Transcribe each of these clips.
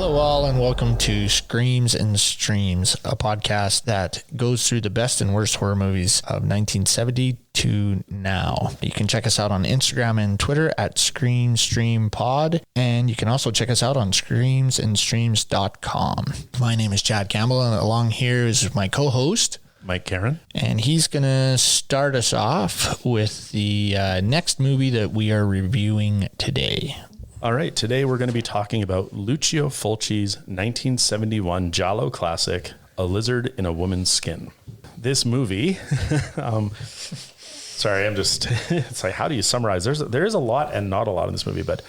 Hello all and welcome to Screams and Streams, a podcast that goes through the best and worst horror movies of 1970 to now. You can check us out on Instagram and Twitter at ScreamStreamPod, and you can also check us out on screamsandstreams.com. My name is Chad Campbell, and along here is my co-host, Mike Karen. And he's going to start us off with the next movie that we are reviewing today. All right, today we're going to be talking about Lucio Fulci's 1971 Giallo classic, A Lizard in a Woman's Skin. This movie, it's like, how do you summarize? There is a lot and not a lot in this movie, but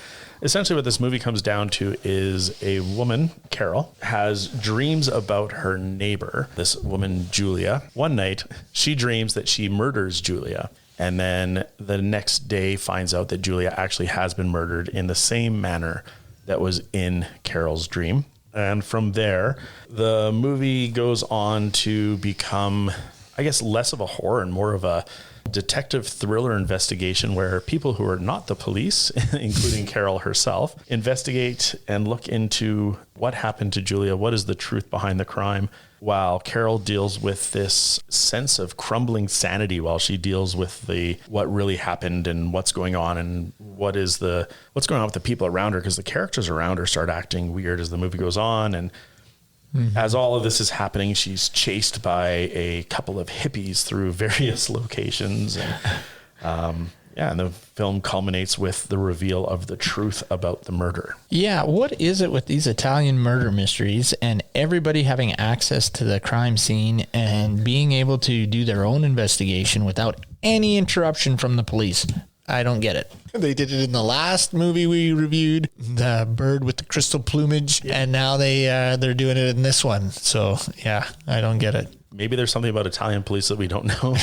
essentially what this movie comes down to is a woman, Carol, has dreams about her neighbor, this woman, Julia. One night, she dreams that she murders Julia. And then the next day finds out that Julia actually has been murdered in the same manner that was in Carol's dream. And from there, the movie goes on to become, I guess, less of a horror and more of a detective thriller investigation where people who are not the police, including Carol herself, investigate and look into what happened to Julia, what is the truth behind the crime, while Carol deals with this sense of crumbling sanity while she deals with what really happened and what's going on and what's going on with the people around her, because the characters around her start acting weird as the movie goes on. And as all of this is happening, she's chased by a couple of hippies through various locations. And and the film culminates with the reveal of the truth about the murder. Yeah, what is it with these Italian murder mysteries and everybody having access to the crime scene and being able to do their own investigation without any interruption from the police? I don't get it. They did it in the last movie we reviewed, the bird with the crystal plumage, and now they're doing it in this one. So, yeah, I don't get it. Maybe there's something about Italian police that we don't know.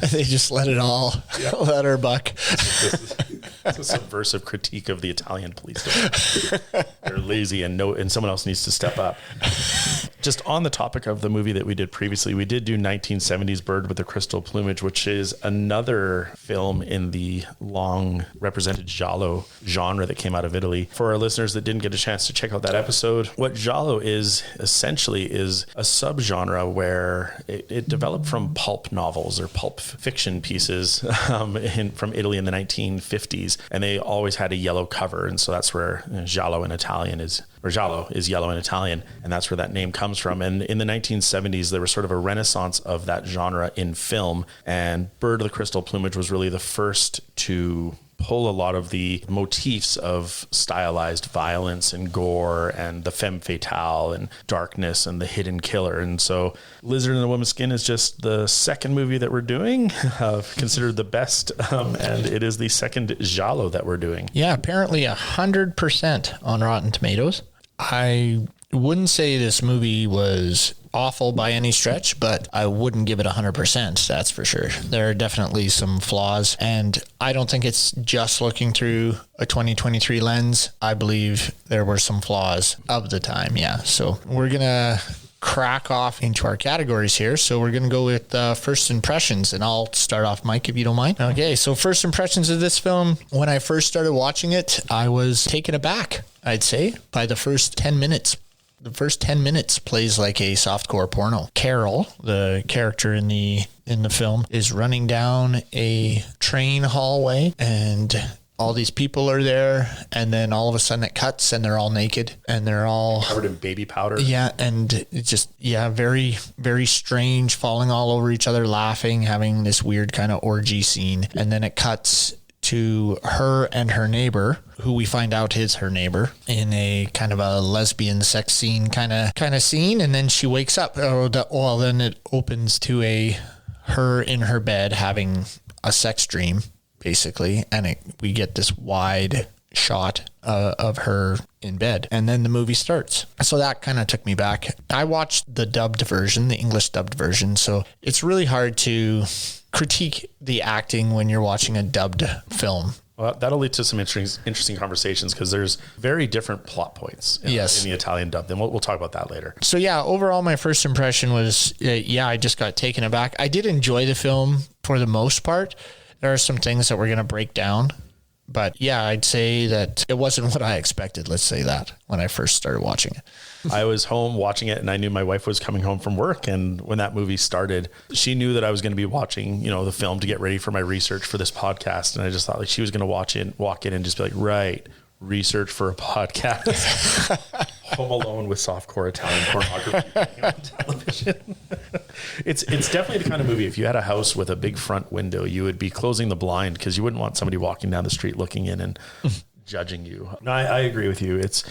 They just let it all let her buck. It's a subversive critique of the Italian police department. They're lazy and someone else needs to step up. Just on the topic of the movie that we did previously, we did do 1970s Bird with the Crystal Plumage, which is another film in the long represented Giallo genre that came out of Italy. For our listeners that didn't get a chance to check out that episode, what Giallo is essentially is a subgenre where it developed from pulp novels or pulp fiction pieces from Italy in the 1950s, and they always had a yellow cover, and so that's where Giallo in Italian is, or Giallo is yellow in Italian, and that's where that name comes from. And in the 1970s, there was sort of a renaissance of that genre in film, and Bird of the Crystal Plumage was really the first to pull a lot of the motifs of stylized violence and gore and the femme fatale and darkness and the hidden killer. And so Lizard in a Woman's Skin is just the second movie that we're doing, considered the best, and it is the second Giallo that we're doing. Yeah, apparently 100% on Rotten Tomatoes. I wouldn't say this movie was awful by any stretch, but I wouldn't give it 100%, that's for sure. There are definitely some flaws, and I don't think it's just looking through a 2023 lens. I believe there were some flaws of the time, yeah. So we're going to crack off into our categories here. So we're going to go with first impressions, and I'll start off, Mike, if you don't mind. Okay, so first impressions of this film. When I first started watching it, I was taken aback, I'd say, by the first 10 minutes. The first 10 minutes plays like a softcore porno. Carol, the character in the film, is running down a train hallway, and all these people are there, and then all of a sudden it cuts and they're all naked and they're all covered in baby powder. Yeah, and it's just, very, very strange, falling all over each other, laughing, having this weird kind of orgy scene. And then it cuts to her and her neighbor, who we find out is her neighbor, in a kind of a lesbian sex scene kind of scene. And then she wakes up. Then it opens to her in her bed having a sex dream, basically, and we get this wide shot of her in bed, and then the movie starts. So that kind of took me back. I watched the dubbed version, the English dubbed version, so it's really hard to critique the acting when you're watching a dubbed film. Well, that'll lead to some interesting conversations, because there's very different plot points in the Italian dub. Then we'll talk about that later. So yeah, overall, my first impression was, I just got taken aback. I did enjoy the film for the most part. There are some things that we're going to break down, But yeah, I'd say that it wasn't what I expected. Let's say that when I first started watching it. I was home watching it and I knew my wife was coming home from work. And when that movie started, she knew that I was going to be watching, the film to get ready for my research for this podcast. And I just thought like she was going to walk in and just be like, right, research for a podcast. Home Alone with softcore Italian pornography on television. It's definitely the kind of movie, if you had a house with a big front window, you would be closing the blind because you wouldn't want somebody walking down the street looking in and judging you. No, I agree with you. It's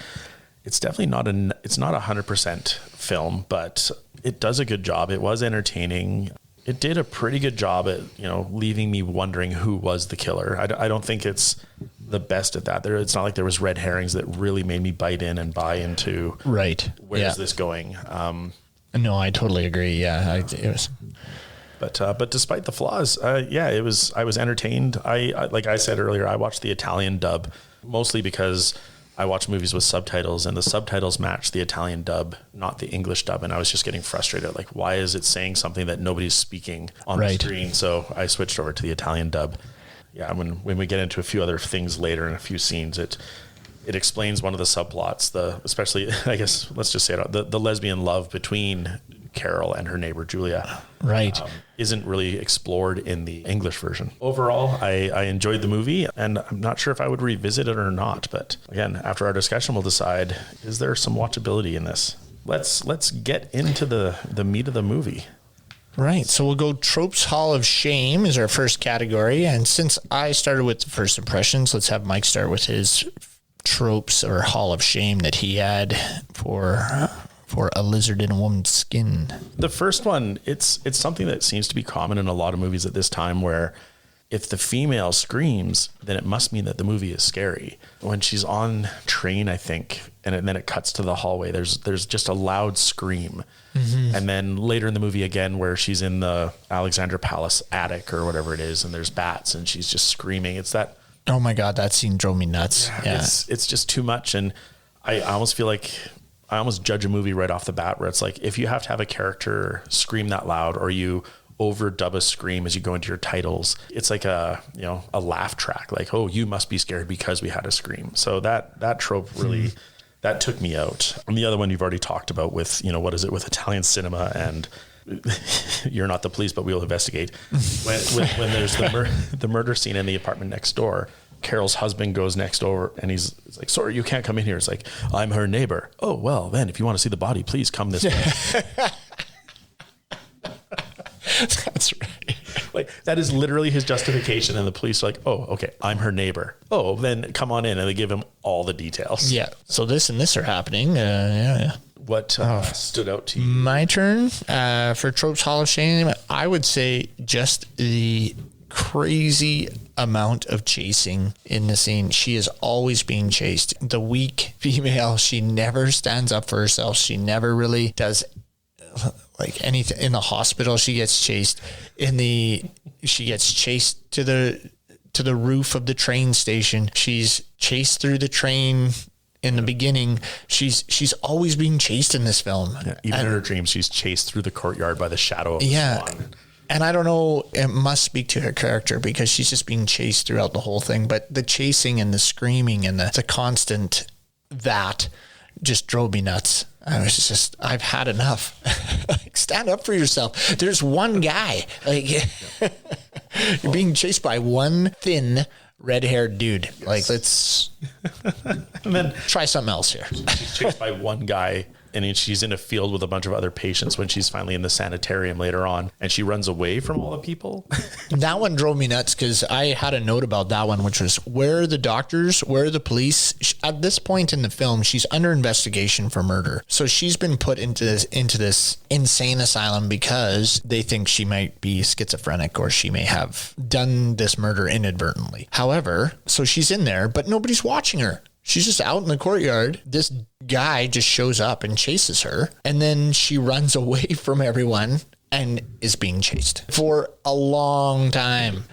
definitely not 100% film, but it does a good job. It was entertaining. It did a pretty good job at, leaving me wondering who was the killer. I don't think it's the best at that. It's not like there was red herrings that really made me bite in and buy into where's this going. No, I totally agree. Yeah, it was. But despite the flaws, I was entertained. I like I said earlier, I watched the Italian dub mostly because I watch movies with subtitles and the subtitles match the Italian dub, not the English dub. And I was just getting frustrated. Like, why is it saying something that nobody's speaking on the screen? So I switched over to the Italian dub. Yeah. When we get into a few other things later in a few scenes, it explains one of the subplots, especially, I guess, let's just say it, the lesbian love between Carol and her neighbor, Julia. Right. Isn't really explored in the English version. Overall, I enjoyed the movie and I'm not sure if I would revisit it or not. But again, after our discussion, we'll decide, is there some watchability in this? Let's get into the meat of the movie. Right. So we'll go Tropes Hall of Shame is our first category. And since I started with the first impressions, let's have Mike start with his tropes or Hall of Shame that he had for a lizard in a woman's skin. The first one, it's something that seems to be common in a lot of movies at this time where if the female screams, then it must mean that the movie is scary. When she's on train, I think, and then it cuts to the hallway, there's just a loud scream. Mm-hmm. And then later in the movie again, where she's in the Alexandra Palace attic or whatever it is, and there's bats and she's just screaming. It's that. Oh my God, that scene drove me nuts. Yeah. It's just too much. And I almost feel like I almost judge a movie right off the bat where it's like, if you have to have a character scream that loud or you overdub a scream as you go into your titles, it's like a laugh track, like, oh, you must be scared because we had a scream. So that trope really, that took me out. And the other one you've already talked about with, what is it with Italian cinema and you're not the police, but we'll investigate. When there's the murder scene in the apartment next door, Carol's husband goes next door and he's like, sorry, you can't come in here. It's like, I'm her neighbor. Oh, well, then if you want to see the body, please come this way. That's right. Like, that is literally his justification. And the police are like, oh, okay, I'm her neighbor. Oh, then come on in. And they give him all the details. Yeah. So this and this are happening. Yeah. What stood out to you? My turn for Tropes Hall of Shame. I would say just the crazy amount of chasing in the scene. She is always being chased. The weak female, she never stands up for herself. She never really does like anything. In the hospital, she gets chased. She gets chased to the roof of the train station. She's chased through the train. In the beginning, she's always being chased in this film. Yeah, even in her dreams, she's chased through the courtyard by the shadow of the swan. And I don't know, it must speak to her character because she's just being chased throughout the whole thing. But the chasing and the screaming and the constant that just drove me nuts. I was just, I've had enough. Like, stand up for yourself. There's one guy. Like, you're being chased by one thin red-haired dude. Yes. Like, let's and then try something else here. She's chased by one guy, and then she's in a field with a bunch of other patients when she's finally in the sanitarium later on, and she runs away from all the people. That one drove me nuts because I had a note about that one, which was, where are the doctors? Where are the police? At this point in the film, she's under investigation for murder. So she's been put into this insane asylum because they think she might be schizophrenic or she may have done this murder inadvertently. However, so she's in there, but nobody's watching her. She's just out in the courtyard. This guy just shows up and chases her. And then she runs away from everyone and is being chased for a long time.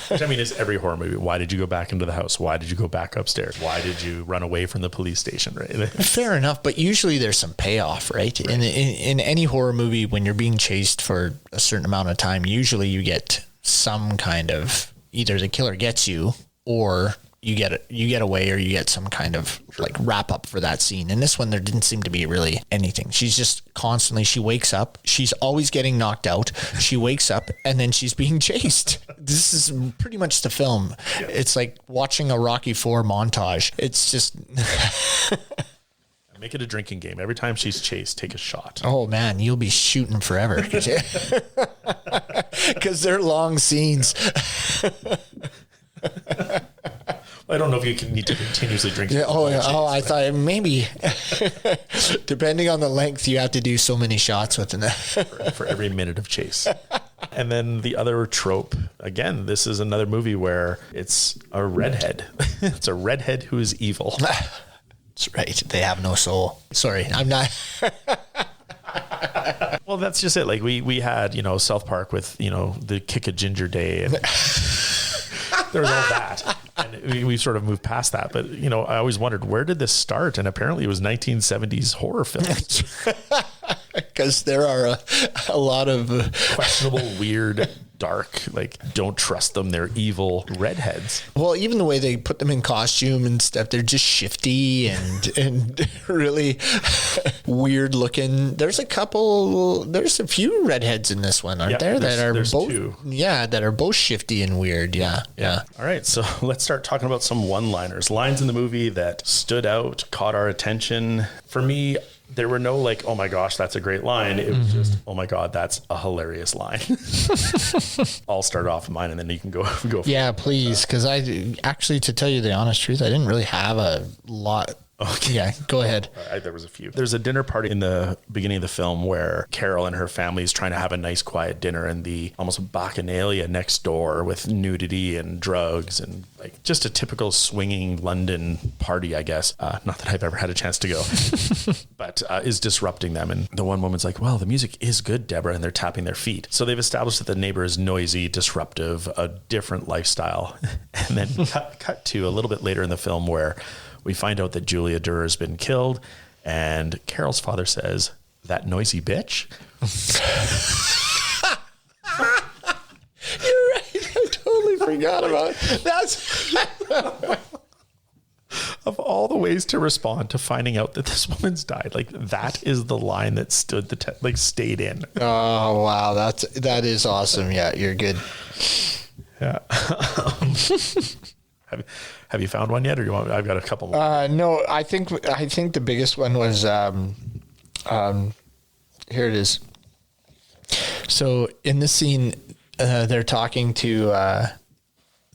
Which, I mean, is every horror movie. Why did you go back into the house? Why did you go back upstairs? Why did you run away from the police station? Right? Fair enough. But usually there's some payoff, right? In any horror movie, when you're being chased for a certain amount of time, usually you get some kind of, either the killer gets you or you get away or you get some kind of like wrap up for that scene. In this one, there didn't seem to be really anything. She's just constantly, she wakes up. She's always getting knocked out. She wakes up and then she's being chased. This is pretty much the film. Yeah. It's like watching a Rocky IV montage. It's just... Make it a drinking game. Every time she's chased, take a shot. Oh man, you'll be shooting forever. Because they're long scenes. I don't know if you need to continuously drink. Yeah, I thought maybe depending on the length, you have to do so many shots within that for every minute of chase. And then the other trope, again, this is another movie where it's a redhead. It's a redhead who is evil. That's right. They have no soul. Sorry, I'm not. Well, that's just it. Like we had, South Park with, the kick a ginger day, and there was all that. And we sort of moved past that. But, I always wondered, where did this start? And apparently it was 1970s horror films. Because there are a lot of questionable, weird, dark, like, don't trust them, they're evil redheads. Well, even the way they put them in costume and stuff, they're just shifty and really weird looking. There's a few redheads in this one, aren't there? That are both two. Yeah, that are both shifty and weird. Yeah. All right, so let's start talking about some one-liners. Lines in the movie that stood out, caught our attention. For me, there were no like, oh my gosh, that's a great line. It was just, oh my God, that's a hilarious line. I'll start off with mine and then you can go. Yeah, please. Because to tell you the honest truth, I didn't really have a lot. Okay. Yeah, go ahead. There was a few. There's a dinner party in the beginning of the film where Carol and her family is trying to have a nice quiet dinner in the almost bacchanalia next door with nudity and drugs and like just a typical swinging London party, I guess. Not that I've ever had a chance to go, but is disrupting them. And the one woman's like, well, the music is good, Deborah, and they're tapping their feet. So they've established that the neighbor is noisy, disruptive, a different lifestyle. And then cut to a little bit later in the film where we find out that Julia Durer has been killed, and Carol's father says, that noisy bitch. You're right. I totally forgot about it. That's of all the ways to respond to finding out that this woman's died, like that is the line that stood stayed in. Oh wow, that is awesome. Yeah, you're good. Yeah. Have you found one yet, or you want? I've got a couple more. No, I think the biggest one was here it is. So in this scene, they're talking to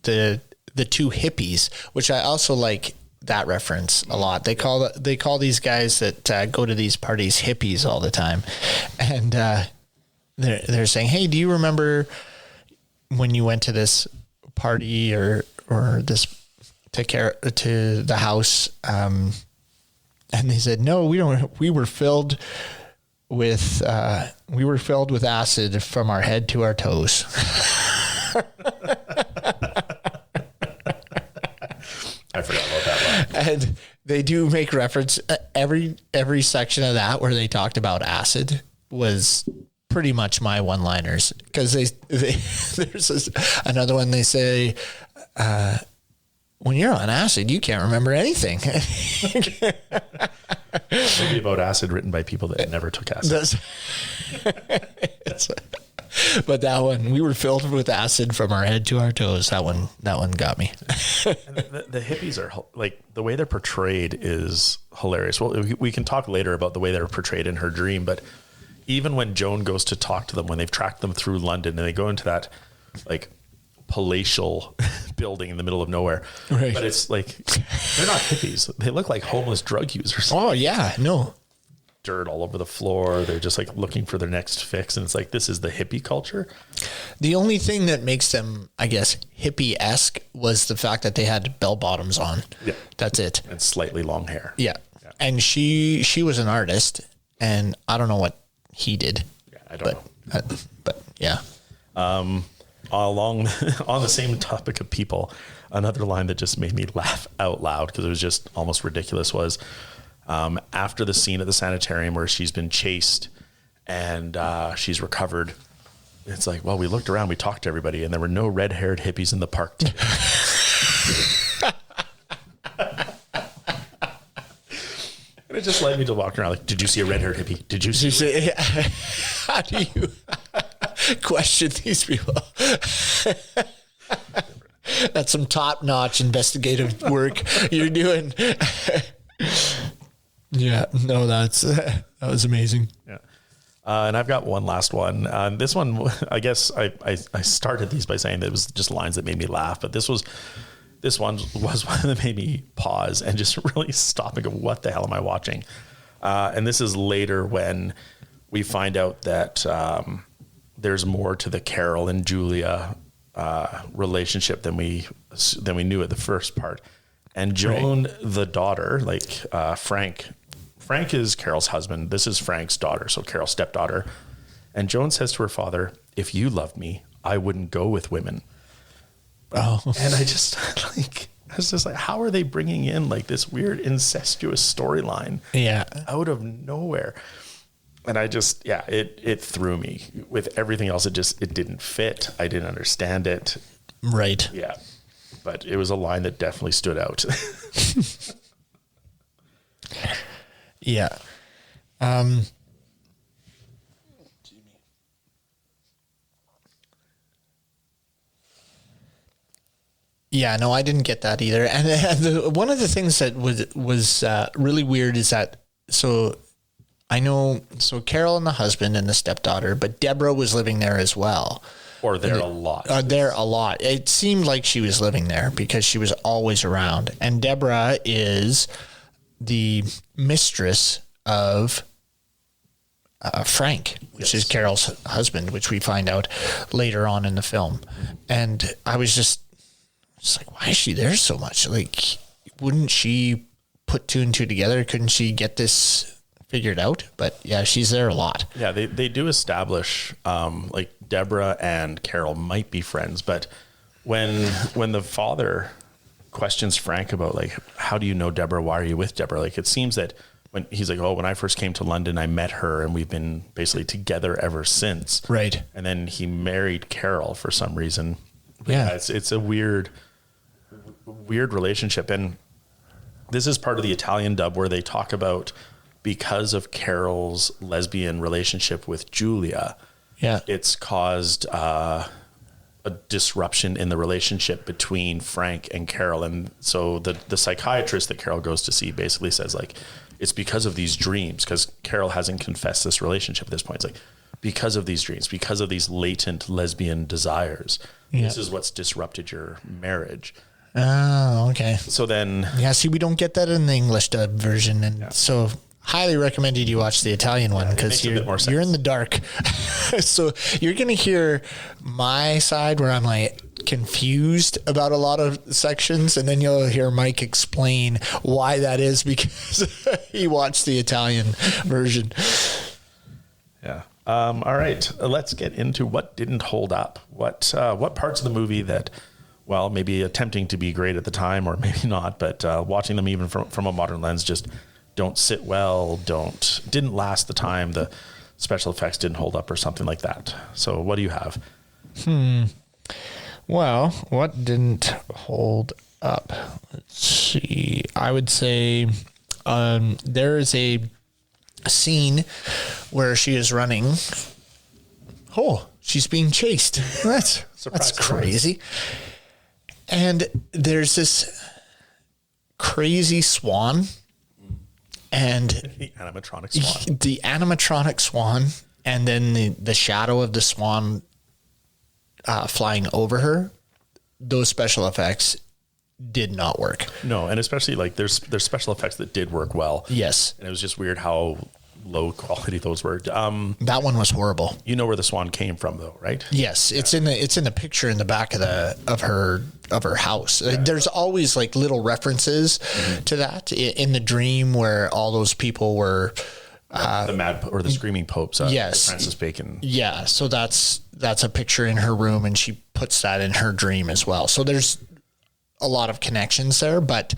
the two hippies, which I also like that reference a lot. They call these guys that go to these parties hippies all the time, and they're saying, hey, do you remember when you went to this party or this to the house, and they said, no, we don't. We were filled with acid from our head to our toes. I forgot about that one. And they do make reference every section of that where they talked about acid was pretty much my one-liners, because there's another one they say, when you're on acid, you can't remember anything. Maybe about acid written by people that never took acid. But that one, we were filled with acid from our head to our toes. That one got me. And the hippies are like, the way they're portrayed is hilarious. Well, we can talk later about the way they're portrayed in Her Dream, but even when Joan goes to talk to them, when they've tracked them through London and they go into that like palatial building in the middle of nowhere, right. But it's like, they're not hippies. They look like homeless drug users. Oh yeah, no. Dirt all over the floor. They're just like looking for their next fix. And it's like, this is the hippie culture. The only thing that makes them, I guess, hippie-esque was the fact that they had bell bottoms on. Yeah. That's it. And slightly long hair. Yeah. And she was an artist, and I don't know what he did. Yeah, I don't know. But yeah. On the same topic of people, another line that just made me laugh out loud because it was just almost ridiculous was, after the scene at the sanitarium where she's been chased and she's recovered, it's like, well, we looked around, we talked to everybody, and there were no red-haired hippies in the park today. It just led me to walking around like, did you see a red-haired hippie? Did you see? How do you question these people? That's some top-notch investigative work you're doing. Yeah, no, that was amazing. Yeah. And I've got one last one. This one, I guess I started these by saying that it was just lines that made me laugh, but this one was one that made me pause and just really stop and go, what the hell am I watching? And this is later when we find out that there's more to the Carol and Julia relationship than we knew at the first part. And Joan, the daughter, like Frank is Carol's husband. This is Frank's daughter, so Carol's stepdaughter. And Joan says to her father, if you loved me, I wouldn't go with women. Oh. And I was just like, how are they bringing in like this weird incestuous storyline out of nowhere? And I just, it threw me. With everything else, it didn't fit. I didn't understand it. Right. Yeah. But it was a line that definitely stood out. Yeah. Yeah, no, I didn't get that either. And one of the things that was really weird is that, so Carol and the husband and the stepdaughter, but Deborah was living there as well. Or there a lot. There a lot. It seemed like she was living there because she was always around. And Deborah is the mistress of Frank, which is Carol's husband, which we find out later on in the film. And I was just like, why is she there so much? Like, wouldn't she put two and two together? Couldn't she get this figured out? But yeah, she's there a lot. Yeah, they do establish like Deborah and Carol might be friends, but when the father questions Frank about like, how do you know Deborah? Why are you with Deborah? Like, it seems that when he's like, when I first came to London, I met her and we've been basically together ever since. Right. And then he married Carol for some reason. But yeah, it's a weird relationship. And this is part of the Italian dub where they talk about, because of Carol's lesbian relationship with Julia, it's caused a disruption in the relationship between Frank and Carol. And so the psychiatrist that Carol goes to see basically says like, it's because of these dreams, because Carol hasn't confessed this relationship at this point. It's like, because of these dreams, because of these latent lesbian desires, this is what's disrupted your marriage. Oh, okay. So then... Yeah, see, we don't get that in the English dub version. And so highly recommended you watch the Italian one because you're in the dark. So you're going to hear my side where I'm like confused about a lot of sections. And then you'll hear Mike explain why that is because he watched the Italian version. Yeah. All right. Let's get into what didn't hold up. What parts of the movie that... well, maybe attempting to be great at the time or maybe not, but watching them even from a modern lens just don't sit well, didn't last the time, the special effects didn't hold up or something like that. So what do you have? Well, what didn't hold up? Let's see. I would say there is a scene where she is running. Oh, she's being chased. That's crazy. And there's this crazy swan and the animatronic swan, and then the shadow of the swan flying over her. Those special effects did not work. No. And especially like there's special effects that did work well. Yes. And it was just weird how low quality those were. That one was horrible. You know where the swan came from though, right? Yes. It's in the picture in the back of her house. Yeah. There's always like little references to that in the dream where all those people were the screaming popes. Yes. Francis Bacon. Yeah. So that's a picture in her room and she puts that in her dream as well. So there's a lot of connections there, but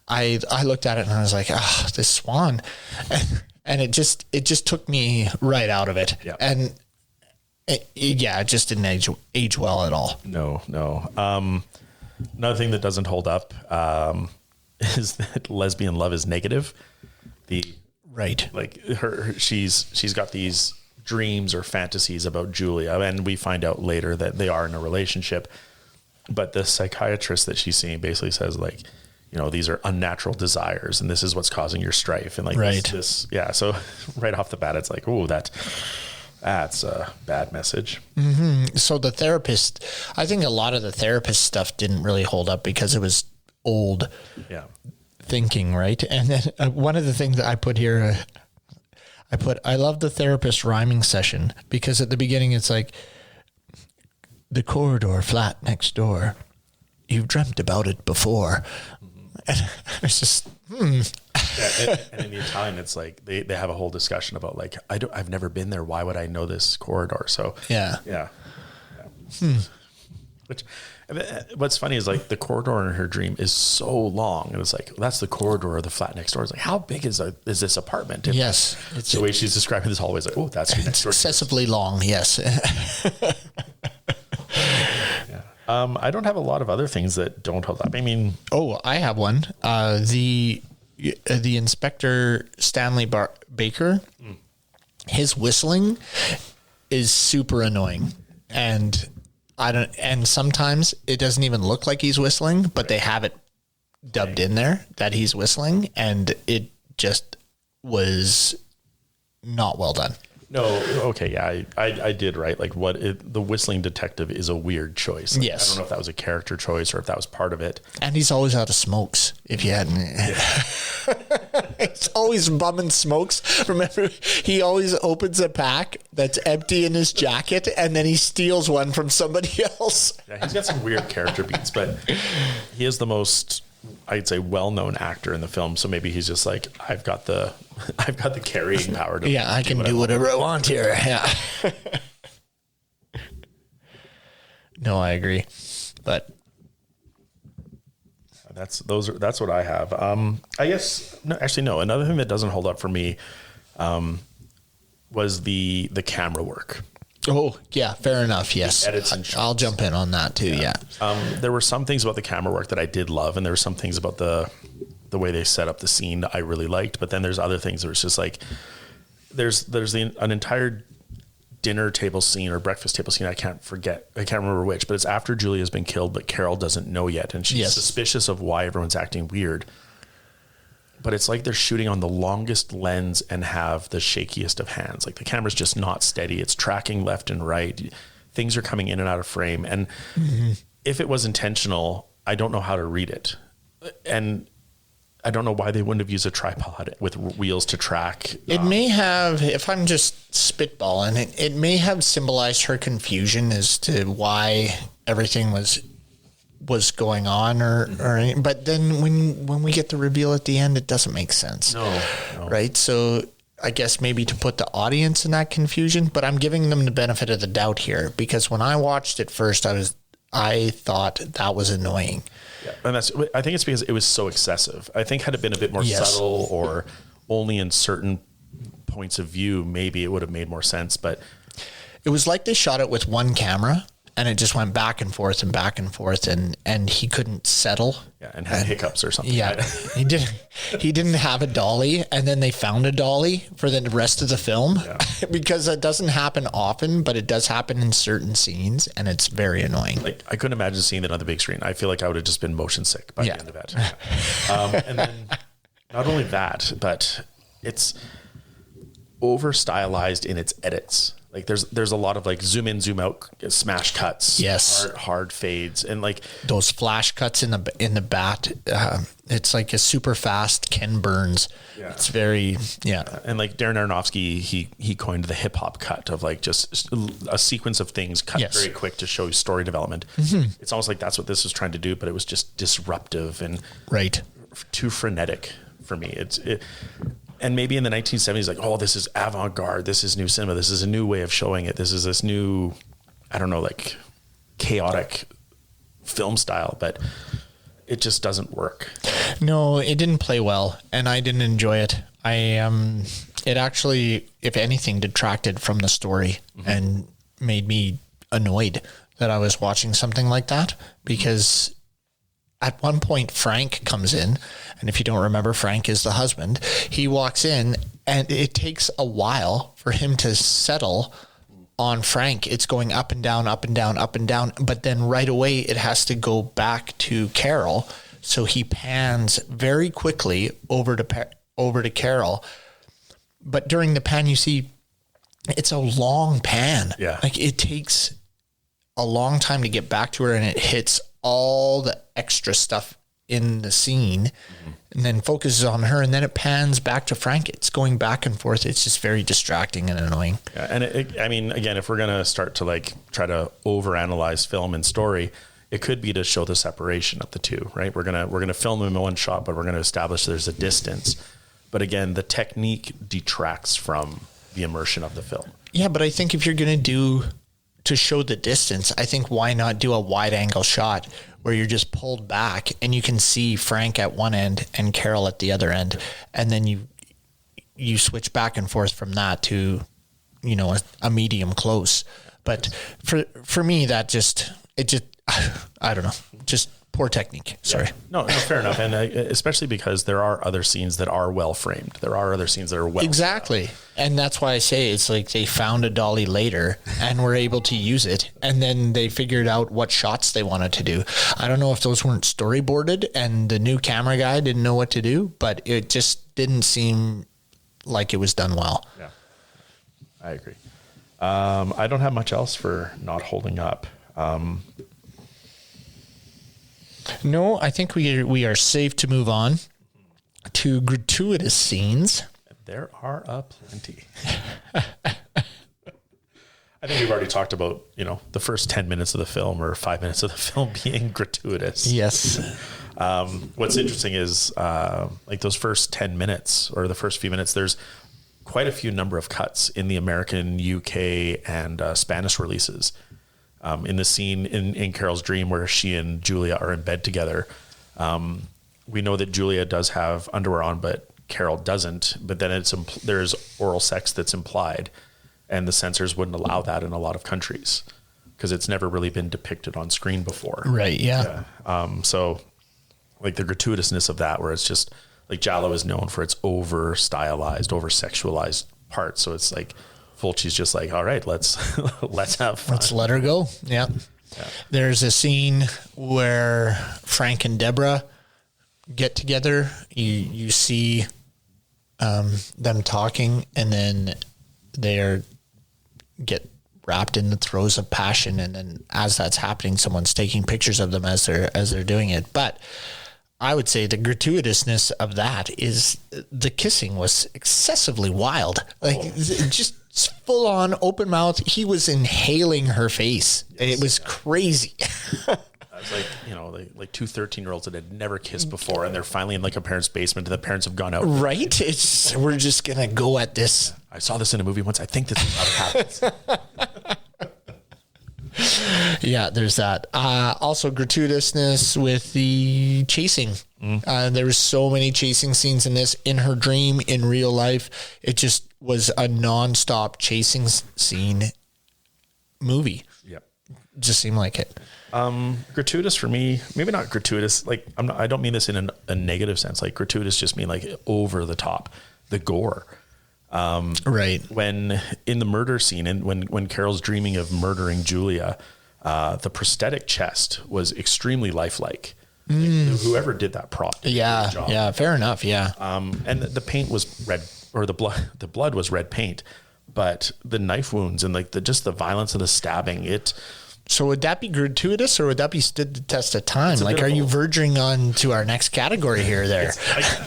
I looked at it and I was like, this swan. And it just took me right out of it. Yeah. And it just didn't age well at all. No. Another thing that doesn't hold up is that lesbian love is negative. The Right. Like she's got these dreams or fantasies about Julia, and we find out later that they are in a relationship. But the psychiatrist that she's seeing basically says, like, you know, these are unnatural desires, and this is what's causing your strife. And like this, yeah. So right off the bat, it's like, oh, that's a bad message. Mm-hmm. So the therapist, I think a lot of the therapist stuff didn't really hold up because it was old thinking, right? And then one of the things that I put here, I love the therapist rhyming session, because at the beginning it's like, the corridor flat next door, you've dreamt about it before. And it's just, Yeah, and in the Italian, it's like they have a whole discussion about like, I've never been there. Why would I know this corridor? So yeah. Which, what's funny is like the corridor in her dream is so long, and it's like, well, that's the corridor of the flat next door. It's like, how big is this apartment? And yes, it's the way she's describing this hallway is like, oh, that's your next door. Excessively long. Yes. I don't have a lot of other things that don't hold up. I mean, I have one. The Inspector Stanley Baker, his whistling is super annoying, and sometimes it doesn't even look like he's whistling, but they have it dubbed in there that he's whistling, and it just was not well done. No, okay, yeah, I did, right? Like the whistling detective is a weird choice. Like, yes. I don't know if that was a character choice or if that was part of it. And he's always out of smokes, if you hadn't. Yeah. He's always bumming smokes. Remember, he always opens a pack that's empty in his jacket, and then he steals one from somebody else. Yeah, he's got some weird character beats, but he is the most, I'd say, well-known actor in the film. So maybe he's just like, I've got the carrying power to I can do whatever I want here. Yeah. No, I agree. But that's what I have. I guess no. Another thing that doesn't hold up for me was the camera work. Oh, yeah, fair enough. Yes. Edits and shots. I'll jump in on that too. Yeah. There were some things about the camera work that I did love, and there were some things about the way they set up the scene that I really liked. But then there's other things that was just like, there's an entire dinner table scene or breakfast table scene. I can't remember which, but it's after Julia's been killed, but Carol doesn't know yet. And she's suspicious of why everyone's acting weird. But it's like they're shooting on the longest lens and have the shakiest of hands. Like the camera's just not steady. It's tracking left and right. Things are coming in and out of frame. And if it was intentional, I don't know how to read it. And I don't know why they wouldn't have used a tripod with wheels to track. It may have, if I'm just spitballing, it may have symbolized her confusion as to why everything was going on but then when we get the reveal at the end, it doesn't make sense. No. Right. So I guess maybe to put the audience in that confusion, but I'm giving them the benefit of the doubt here, because when I watched it first, I thought that was annoying. Yeah. And I think it's because it was so excessive. I think had it been a bit more subtle or only in certain points of view, maybe it would have made more sense, but it was like they shot it with one camera. And it just went back and forth and he couldn't settle. Yeah, and had hiccups or something. Yeah, he didn't have a dolly, and then they found a dolly for the rest of the film because it doesn't happen often, but it does happen in certain scenes, and it's very annoying. Like I couldn't imagine seeing that on the big screen. I feel like I would have just been motion sick by the end of it. And then not only that, but it's over stylized in its edits. Like there's a lot of like zoom in, zoom out, smash cuts, hard fades, and like those flash cuts in the bat. It's like a super fast Ken Burns. Yeah. It's very and like Darren Aronofsky, he coined the hip hop cut of like just a sequence of things cut very quick to show story development. Mm-hmm. It's almost like that's what this was trying to do, but it was just disruptive and too frenetic for me. And maybe in the 1970s, like, oh, this is avant-garde. This is new cinema. This is a new way of showing it. This is this new, I don't know, like chaotic film style, but it just doesn't work. No, it didn't play well, and I didn't enjoy it. It actually, if anything, detracted from the story and made me annoyed that I was watching something like that, because at one point Frank comes in, and if you don't remember, Frank is the husband. He walks in And it takes a while for him to settle on Frank. It's going up and down, up and down, up and down. But then right away, it has to go back to Carol. So he pans very quickly over to Carol. But during the pan, you see it's a long pan. Yeah. Like it takes a long time to get back to her, and it hits all the extra stuff in the scene and then focuses on her, and then it pans back to Frank. It's going back and forth. It's just very distracting and annoying. Yeah, and I mean, again, if we're going to start to like try to overanalyze film and story, it could be to show the separation of the two, right? We're going to film them in one shot, but we're going to establish there's a distance. But again, the technique detracts from the immersion of the film. Yeah, but I think if you're going to show the distance, I think why not do a wide angle shot where you're just pulled back and you can see Frank at one end and Carol at the other end. And then you switch back and forth from that to, a medium close. But for me, I don't know, just poor technique. Sorry. Yeah. No, fair enough. And especially because there are other scenes that are well framed. There are other scenes that are well. Exactly. And that's why I say it's like they found a dolly later and were able to use it. And then they figured out what shots they wanted to do. I don't know if those weren't storyboarded and the new camera guy didn't know what to do, but it just didn't seem like it was done well. Yeah, I agree. I don't have much else for not holding up. No, I think we are safe to move on to gratuitous scenes. There are plenty. I think we've already talked about, the first 10 minutes of the film or 5 minutes of the film being gratuitous. Yes. What's interesting is like those first 10 minutes or the first few minutes, there's quite a few number of cuts in the American, UK, and Spanish releases. In the scene in Carol's dream where she and Julia are in bed together, we know that Julia does have underwear on, but Carol doesn't. But then there's oral sex that's implied, and the censors wouldn't allow that in a lot of countries because it's never really been depicted on screen before. Right. Yeah. So like the gratuitousness of that, where it's just like Giallo is known for its over stylized, over sexualized parts. So it's like Fulci's just like, all right, let's have fun. Let's let her go. Yeah. There's a scene where Frank and Deborah get together. You see them talking, and then they get wrapped in the throes of passion. And then as that's happening, someone's taking pictures of them as they're doing it. But I would say the gratuitousness of that is the kissing was excessively wild. Like just full on open mouth. He was inhaling her face. Yes. It was crazy. I was like two 13-year-olds that had never kissed before, and they're finally in like a parent's basement, and the parents have gone out. Right? We're just gonna go at this. I saw this in a movie once. I think this is how it happens. Yeah, there's that. Also gratuitousness with the chasing. There was so many chasing scenes in this. In her dream, in real life, it just was a non-stop chasing scene movie. Yep. Just seemed like it. Gratuitous for me, maybe not gratuitous. Like I don't mean this in a negative sense. Like gratuitous just mean like over the top, the gore. Right. When in the murder scene and when Carol's dreaming of murdering Julia, the prosthetic chest was extremely lifelike. Like, whoever did that prop did a great job. Yeah, fair enough. Yeah. And the paint was red, or the blood was red paint, but the knife wounds and like just the violence of the stabbing, So would that be gratuitous, or would that be stood the test of time? Like, are you verging on to our next category here? There,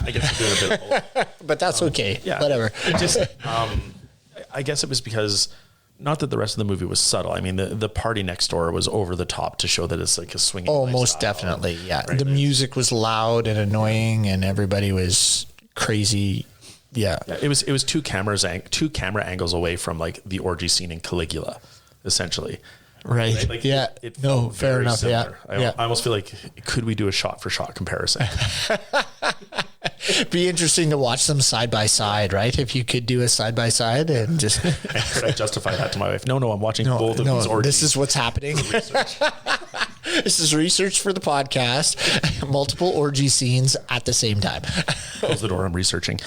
I guess I'm doing a bit of both. But that's okay. Yeah, whatever. It just, I guess it was because not that the rest of the movie was subtle. I mean, the party next door was over the top to show that it's like a swinging. Oh, lifestyle. most definitely. Yeah, Right? the music was loud and annoying, and everybody was crazy. Yeah, it was two camera angles away from like the orgy scene in Caligula, essentially. Right. Like yeah. It no, fair enough. Similar. Yeah. I almost feel like, could we do a shot for shot comparison? Be interesting to watch them side by side, right? If you could do a side by side and just. Could I justify that to my wife? No, I'm watching both of these orgies. This is what's happening. This is research for the podcast. Multiple orgy scenes at the same time. Close the door. I'm researching.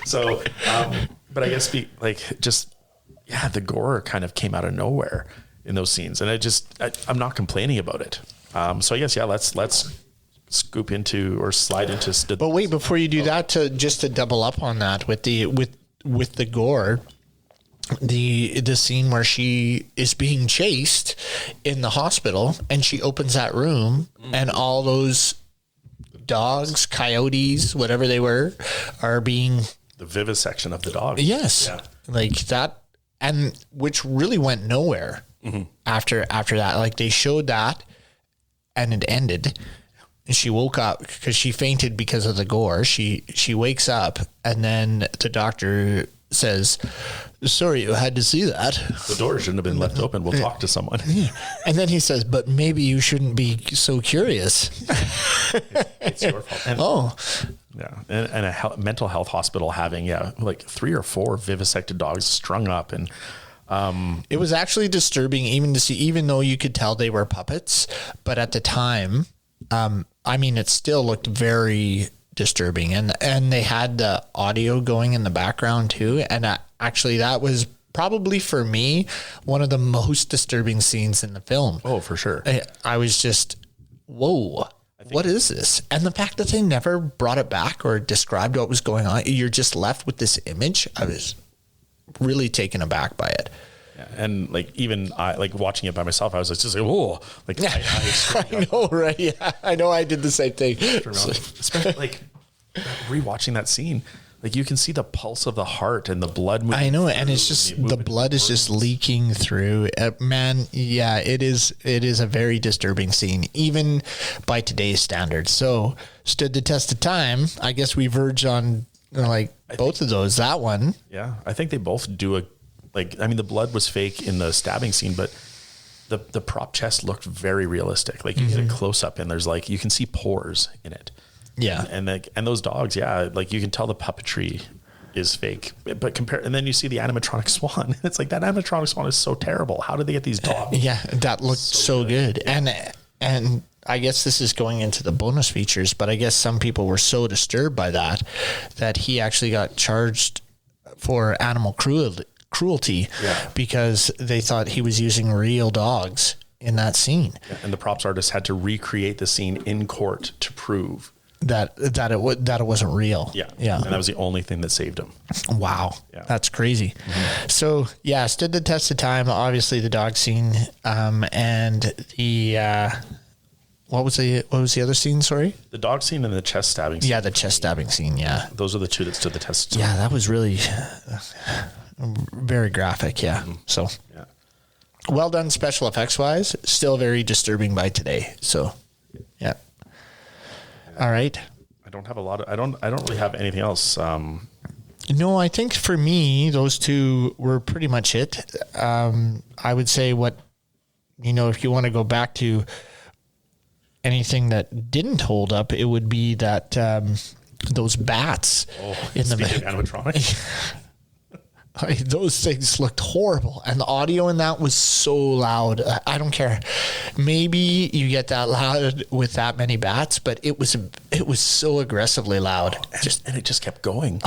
So, but I guess the gore kind of came out of nowhere in those scenes, and I'm not complaining about it. So I guess let's scoop into or slide into. But wait, before you do that, to double up on that with the gore. The scene where she is being chased in the hospital and she opens that room and all those dogs, coyotes, whatever they were, are being the vivisection of the dog. Yes. Yeah. Like that, and which really went nowhere after that. Like they showed that and it ended. And she woke up because she fainted because of the gore. She wakes up and then the doctor says, "Sorry, you had to see that. The door shouldn't have been left open. We'll talk to someone." Yeah. And then he says, "But maybe you shouldn't be so curious." It's your fault. And a mental health hospital having like 3 or 4 vivisected dogs strung up, and it was actually disturbing even to see, even though you could tell they were puppets, but at the time, it still looked very disturbing, and they had the audio going in the background too, and actually that was probably for me one of the most disturbing scenes in the film. Oh, for sure. I was just, whoa, what is this? And the fact that they never brought it back or described what was going on, you're just left with this image. I was really taken aback by it. Yeah, and even I watching it by myself, I was just like, whoa, I know, right? Yeah, I know. I did the same thing. Especially rewatching that scene, you can see the pulse of the heart and the blood moving. I know, and it's just the blood is just leaking through. Man, yeah, it is a very disturbing scene, even by today's standards. So stood the test of time. I guess we verge on both of those. That one, yeah, I think they both do the blood was fake in the stabbing scene, but the prop chest looked very realistic. You get a close up and there's you can see pores in it. Yeah. And those dogs, yeah, you can tell the puppetry is fake, but and then you see the animatronic swan. It's that animatronic swan is so terrible. How did they get these dogs? Yeah. That looked so good. Yeah. And I guess this is going into the bonus features, but I guess some people were so disturbed by that he actually got charged for animal cruelty because they thought he was using real dogs in that scene. Yeah, and the props artist had to recreate the scene in court to prove that it wasn't real. Yeah. Yeah. And that was the only thing that saved him. Wow. Yeah. That's crazy. Mm-hmm. So yeah, stood the test of time. Obviously the dog scene, and the, what was the other scene? Sorry. The dog scene and the chest stabbing scene. Yeah. The chest stabbing scene. Yeah. Those are the two that stood the test of time. Yeah. That was really very graphic. Yeah. Mm-hmm. So yeah. Well done special effects wise, still very disturbing by today. So yeah. All right. I don't have I don't really have anything else. No, I think for me, those two were pretty much it. I would say if you want to go back to anything that didn't hold up, it would be that, those bats in the animatronic. Those things looked horrible, and the audio in that was so loud. I don't care. Maybe you get that loud with that many bats, but it was so aggressively loud. And it just kept going.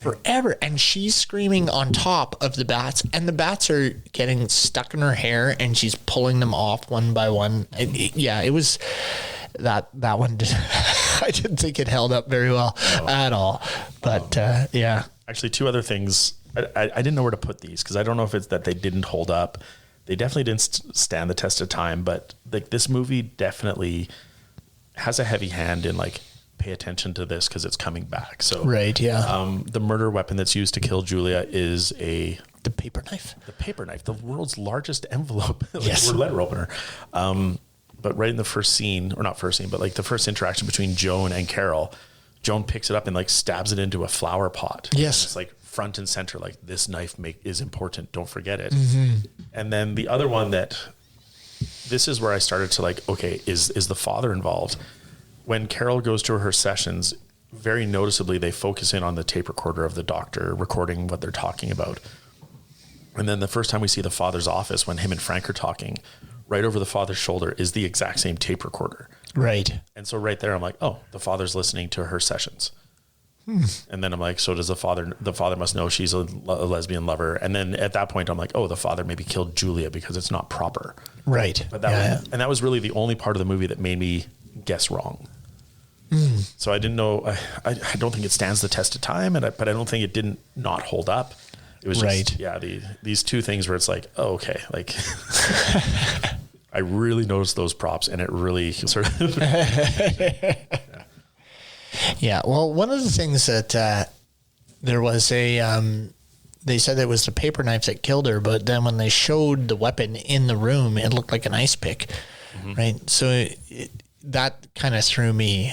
Forever. And she's screaming on top of the bats, and the bats are getting stuck in her hair, and she's pulling them off one by one. It was that one. I didn't think it held up very well at all. But yeah. Actually, 2 other things. I didn't know where to put these because I don't know if it's that they didn't hold up. They definitely didn't stand the test of time, but this movie definitely has a heavy hand in pay attention to this because it's coming back. So right, yeah. The murder weapon that's used to kill Julia is the paper knife. The paper knife, the world's largest envelope, yes, letter opener. But right in the first scene, or not first scene, but the first interaction between Joan and Carol, Joan picks it up and stabs it into a flower pot. Yes, and it's front and center, this knife is important. Don't forget it. Mm-hmm. And then the other one this is where I started to okay, is the father involved? When Carol goes to her sessions, very noticeably, they focus in on the tape recorder of the doctor recording what they're talking about. And then the first time we see the father's office, when him and Frank are talking, right over the father's shoulder is the exact same tape recorder. Right. And so right there, I'm the father's listening to her sessions. And then I'm like, so does the father must know she's a lesbian lover. And then at that point I'm like, oh, the father maybe killed Julia because it's not proper. Right. But that was really the only part of the movie that made me guess wrong. So I didn't know, I don't think it stands the test of time, but I don't think it didn't not hold up. It was just, these two things where it's like, oh, okay. Like I really noticed those props and it really sort of, Yeah. Well, one of the things that there was they said it was the paper knife that killed her, but then when they showed the weapon in the room, it looked like an ice pick, right? So that kind of threw me.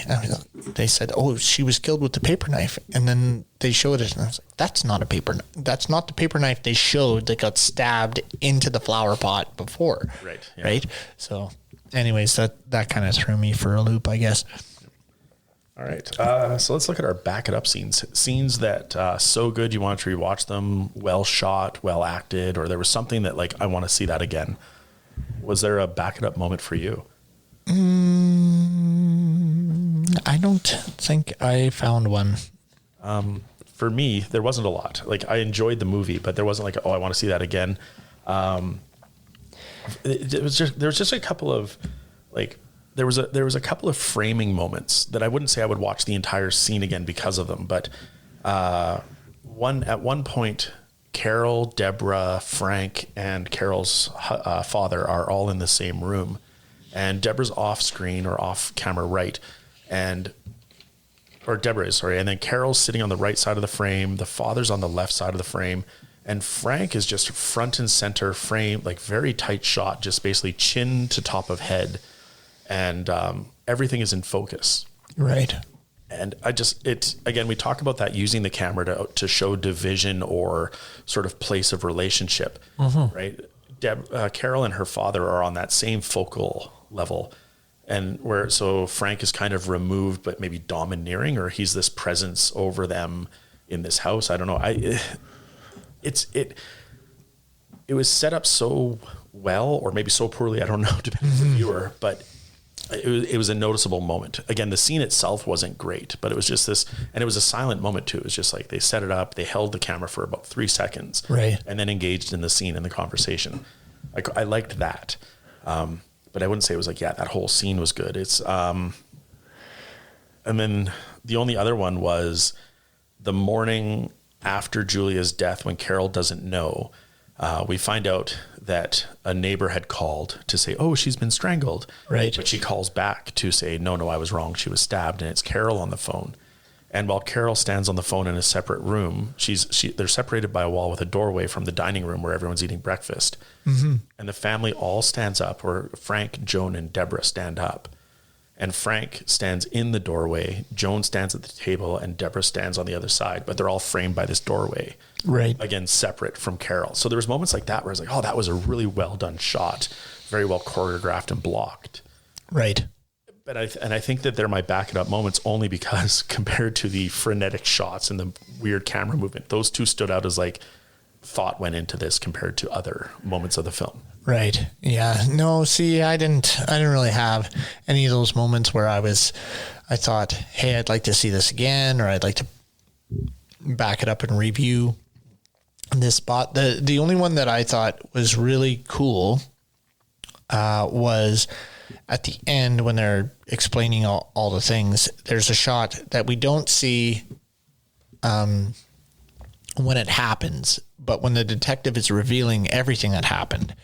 They said, "Oh, she was killed with the paper knife," and then they showed it, and I was like, "That's not a paper. That's not the paper knife they showed that got stabbed into the flower pot before." Right. Yeah. Right. So, anyways, that kind of threw me for a loop, I guess. All right. So let's look at our back it up scenes that so good you want to rewatch them, well shot, well acted, or there was something that like I want to see that again. Was there a back it up moment for you? I don't think I found one. For me, there wasn't a lot. Like I enjoyed the movie, but there wasn't like, oh, I want to see that again. There was just a couple of like, there was a couple of framing moments that I wouldn't say I would watch the entire scene again because of them. But, at one point, Carol, Deborah, Frank, and Carol's father are all in the same room. And Deborah's off screen or off camera right. Or Deborah is, sorry. And then Carol's sitting on the right side of the frame. The father's on the left side of the frame. And Frank is just front and center frame, like very tight shot, just basically chin to top of head. And everything is in focus. Right. And again, we talk about that using the camera to show division or sort of place of relationship, right? Carol and her father are on that same focal level, and so Frank is kind of removed, but maybe domineering, or he's this presence over them in this house. I don't know. It was set up so well, or maybe so poorly, I don't know, depending on the viewer, but it was a noticeable moment. Again, the scene itself wasn't great, but it was just this, and it was a silent moment too. It was just like they set it up, they held the camera for about 3 seconds, right, and then engaged in the scene and the conversation. I liked that, but I wouldn't say it was like, yeah, that whole scene was good. It's and then the only other one was the morning after Julia's death when Carol doesn't know. We find out that a neighbor had called to say, oh, she's been strangled. Right. But she calls back to say, no, I was wrong. She was stabbed. And it's Carol on the phone. And while Carol stands on the phone in a separate room, they're separated by a wall with a doorway from the dining room where everyone's eating breakfast. And the family all stands up, or Frank, Joan, and Deborah stand up. And Frank stands in the doorway, Joan stands at the table, and Deborah stands on the other side, but they're all framed by this doorway. Right. Again, separate from Carol. So there was moments like that where I was like, oh, that was a really well done shot, very well choreographed and blocked. Right. But I think that they're my back it up moments only because compared to the frenetic shots and the weird camera movement, those two stood out as like thought went into this compared to other moments of the film. Right. Yeah. No, see, I didn't really have any of those moments where I thought, hey, I'd like to see this again, or I'd like to back it up and review this spot. The only one that I thought was really cool was at the end when they're explaining all the things. There's a shot that we don't see when it happens, but when the detective is revealing everything that happened,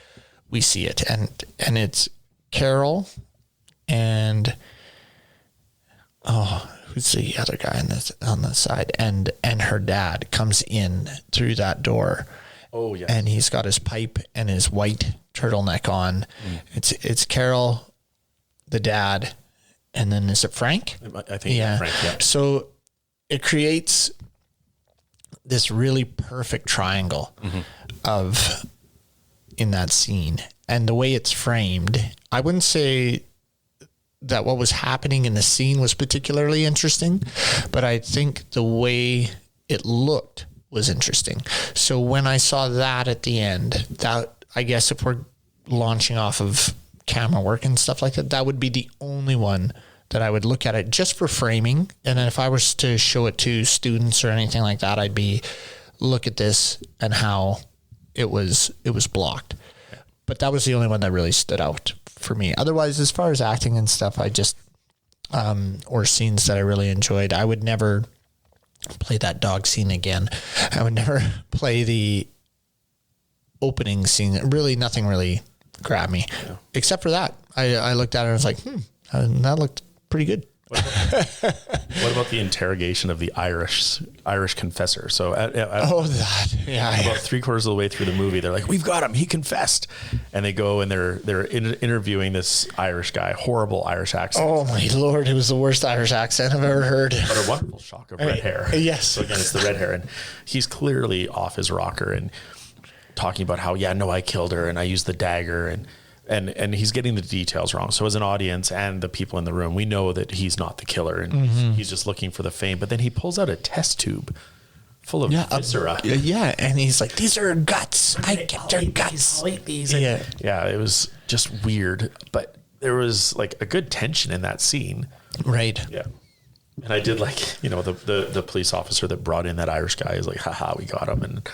we see it, and it's Carol and who's the other guy on the side, and her dad comes in through that door. Oh yeah, and he's got his pipe and his white turtleneck on. It's Carol, the dad, and then is it Frank? I think Frank. Yeah. So it creates this really perfect triangle of. In that scene, and the way it's framed, I wouldn't say that what was happening in the scene was particularly interesting, but I think the way it looked was interesting. So when I saw that at the end, that, I guess if we're launching off of camera work and stuff like that, that would be the only one that I would look at it just for framing. And then if I was to show it to students or anything like that, I'd be, look at this and how it was blocked. But that was the only one that really stood out for me. Otherwise, as far as acting and stuff, I just, or scenes that I really enjoyed, I would never play that dog scene again. I would never play the opening scene. Really, nothing really grabbed me except for that. I looked at it and I was like, that looked pretty good. What about the interrogation of the Irish confessor? So about 3/4 of the way through the movie, they're like, "We've got him. He confessed," and they go and they're interviewing this Irish guy, horrible Irish accent. Oh my Lord, it was the worst Irish accent I've ever heard. But a wonderful shock of red hair. Yes. So again, it's the red hair, and he's clearly off his rocker and talking about how, I killed her and I used the dagger and he's getting the details wrong. So as an audience and the people in the room, we know that he's not the killer and he's just looking for the fame. But then he pulls out a test tube full of viscera. And he's like, these are guts. I kept your guts. I'll eat these. It was just weird. But there was like a good tension in that scene. Right. Yeah. And I did like, the police officer that brought in that Irish guy is like, haha, we got him. And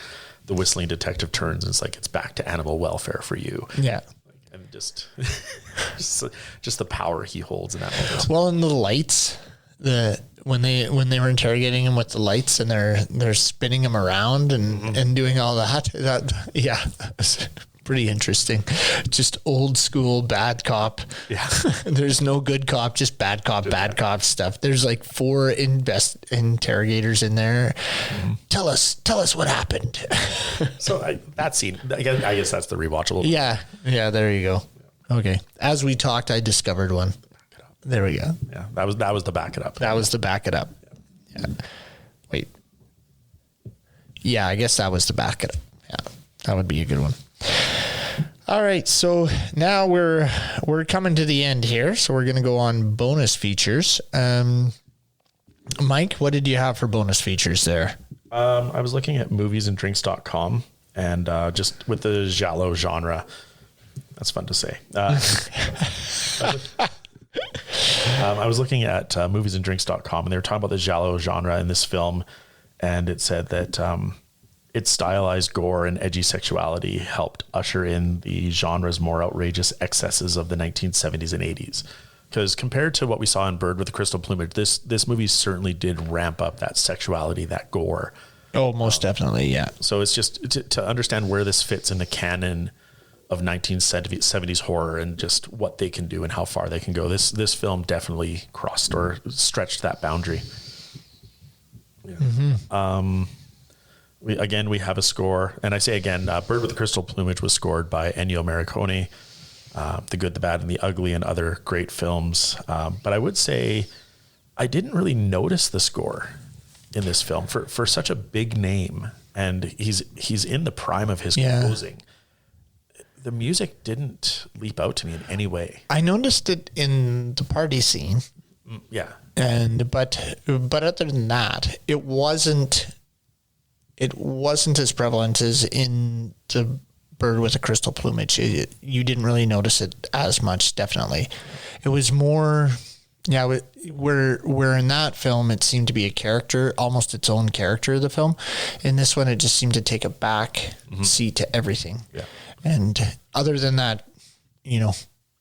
the whistling detective turns and it's like, it's back to animal welfare for you. Yeah. And just the power he holds in that moment. Well, and the lights, when they were interrogating him with the lights and they're spinning him around and doing all that was pretty interesting. Just old school bad cop. Yeah. There's no good cop, just bad cop stuff. There's like 4 interrogators in there. Tell us what happened. So that scene, I guess that's the rewatchable. Yeah, there you go. Okay. As we talked, I discovered one. There we go. Yeah, that was the back it up. That was the back it up. Yeah. Wait. Yeah, I guess that was the back it up. Yeah, that would be a good one. All right, so now we're coming to the end here, so we're going to go on bonus features. Mike, what did you have for bonus features there? I was looking at moviesanddrinks.com and just with the Giallo genre. That's fun to say. I was looking at moviesanddrinks.com and they were talking about the Giallo genre in this film, and it said that its stylized gore and edgy sexuality helped usher in the genre's more outrageous excesses of the 1970s and 80s. Because compared to what we saw in Bird with the Crystal Plumage, this movie certainly did ramp up that sexuality, that gore. Oh, most definitely, yeah. So it's just to understand where this fits in the canon of 1970s horror and just what they can do and how far they can go. This film definitely crossed or stretched that boundary. Yeah. We have a score, and I say again, Bird with the Crystal Plumage was scored by Ennio Morricone, The Good, the Bad, and the Ugly, and other great films. But I would say I didn't really notice the score in this film for such a big name, and he's in the prime of his composing. The music didn't leap out to me in any way. I noticed it in the party scene. Yeah. But other than that, it wasn't as prevalent as in the Bird with a Crystal Plumage. You didn't really notice it as much, definitely. It was more, where in that film, it seemed to be a character, almost its own character of the film. In this one, it just seemed to take a back seat to everything. Yeah. And other than that,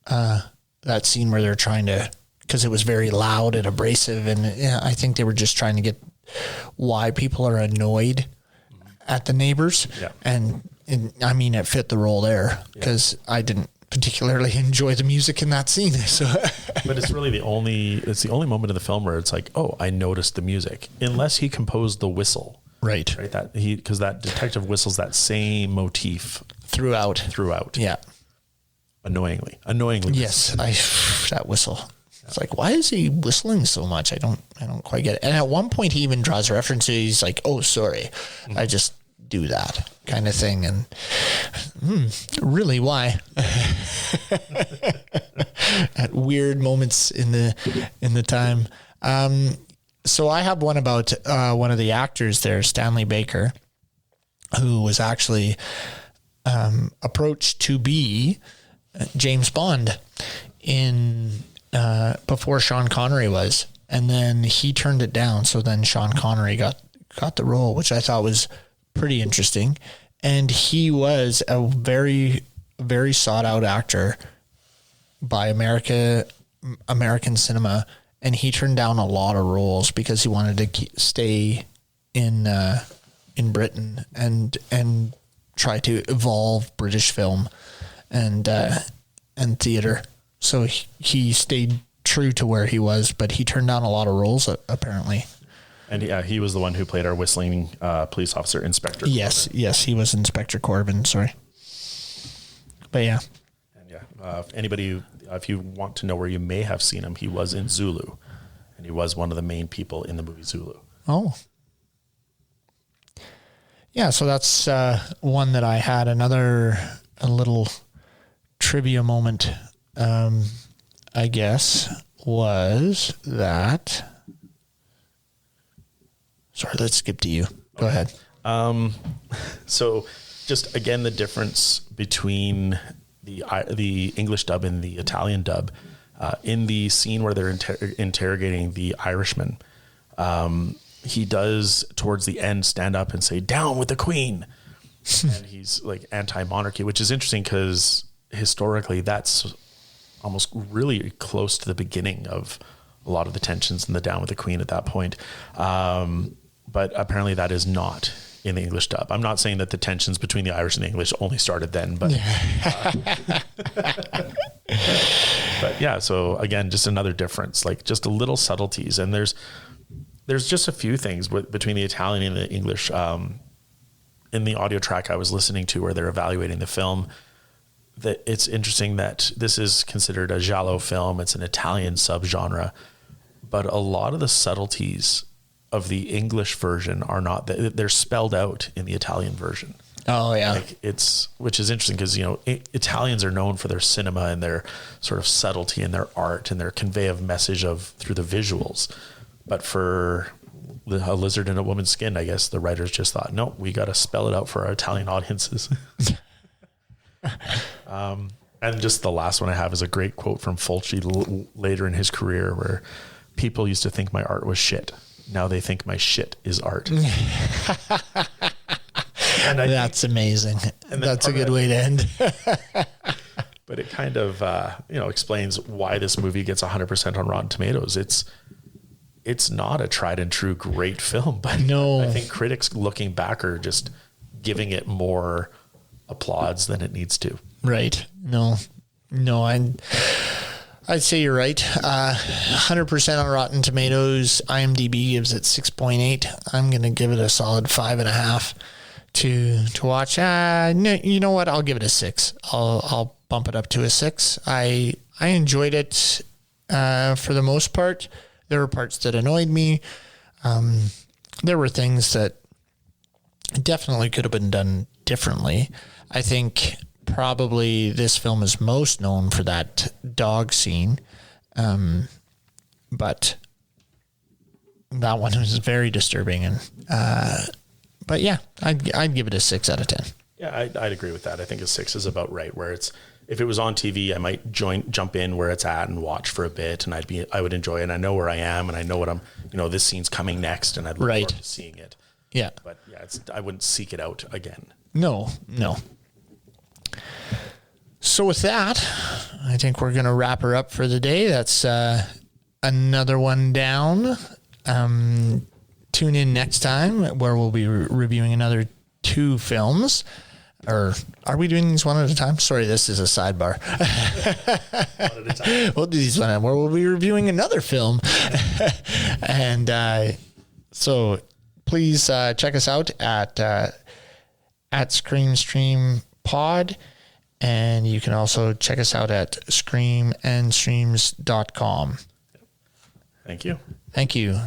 that scene where they're trying to, because it was very loud and abrasive, and I think they were just trying to get why people are annoyed at the neighbors. Yeah. And I mean, it fit the role there because I didn't particularly enjoy the music in that scene. So, but it's really the only moment in the film where it's like, oh, I noticed the music, unless he composed the whistle. Right. Because that detective whistles that same motif throughout. Yeah. Annoyingly. Yes. That whistle. It's like, why is he whistling so much? I don't quite get it. And at one point he even draws reference to, he's like, oh, sorry. I just do that kind of thing. And really, why? At weird moments in the time. So I have one about one of the actors there, Stanley Baker, who was actually approached to be James Bond in before Sean Connery was, and then he turned it down. So then Sean Connery got the role, which I thought was pretty interesting. And he was a very, very sought out actor by American cinema. And he turned down a lot of roles because he wanted to stay in Britain and try to evolve British film and theater. So he stayed true to where he was, but he turned down a lot of roles apparently. And he was the one who played our whistling police officer, Inspector Corbin. Yes, he was Inspector Corbin. Sorry, but yeah. And anybody, if you want to know where you may have seen him, he was in Zulu, and he was one of the main people in the movie Zulu. Oh, yeah. So that's one that I had. A little trivia moment, I guess, was that. Sorry, let's skip to you. Go ahead. So just again, the difference between the English dub and the Italian dub, in the scene where they're interrogating the Irishman, he does towards the end stand up and say, "Down with the Queen." And he's like anti-monarchy, which is interesting because historically that's almost really close to the beginning of a lot of the tensions in the Down with the Queen at that point. But apparently that is not in the English dub. I'm not saying that the tensions between the Irish and the English only started then, but but yeah. So again, just another difference, like just a little subtleties. And there's just a few things between the Italian and the English. In the audio track I was listening to where they're evaluating the film, that it's interesting that this is considered a Giallo film. It's an Italian subgenre, but a lot of the subtleties of the English version are not, they're spelled out in the Italian version. Oh yeah. Like which is interesting because, Italians are known for their cinema and their sort of subtlety and their art and their convey of message through the visuals. But for a lizard in a woman's skin, I guess the writers just thought, no, we got to spell it out for our Italian audiences. And just the last one I have is a great quote from Fulci later in his career where people used to think my art was shit. Now they think my shit is art. And that's amazing. And that's a good way to end. But it kind of, explains why this movie gets 100% on Rotten Tomatoes. It's not a tried and true great film, but no. I think critics looking back are just giving it more applause than it needs to. Right. No, I'd say you're right. 100% on Rotten Tomatoes. IMDb gives it 6.8. I'm going to give it a solid 5.5 to watch. No, you know what? I'll give it a 6. I'll bump it up to a 6. I enjoyed it for the most part. There were parts that annoyed me. There were things that definitely could have been done differently. I think probably this film is most known for that dog scene. But that one was very disturbing. But yeah, I'd give it a 6 out of 10. Yeah, I'd agree with that. I think a 6 is about right, where if it was on TV, I might jump in where it's at and watch for a bit, and I would enjoy it. And I know where I am, and I know what this scene's coming next, and I'd look forward to seeing it. Yeah. But yeah, I wouldn't seek it out again. No. So with that, I think we're going to wrap her up for the day. That's another one down. Tune in next time where we'll be reviewing another 2 films. Or are we doing these one at a time? Sorry, this is a sidebar. One at a time. We'll do these one at a time where we'll be reviewing another film. And so please check us out at Scream Stream Pod. And you can also check us out at screamandstreams.com. Thank you. Thank you.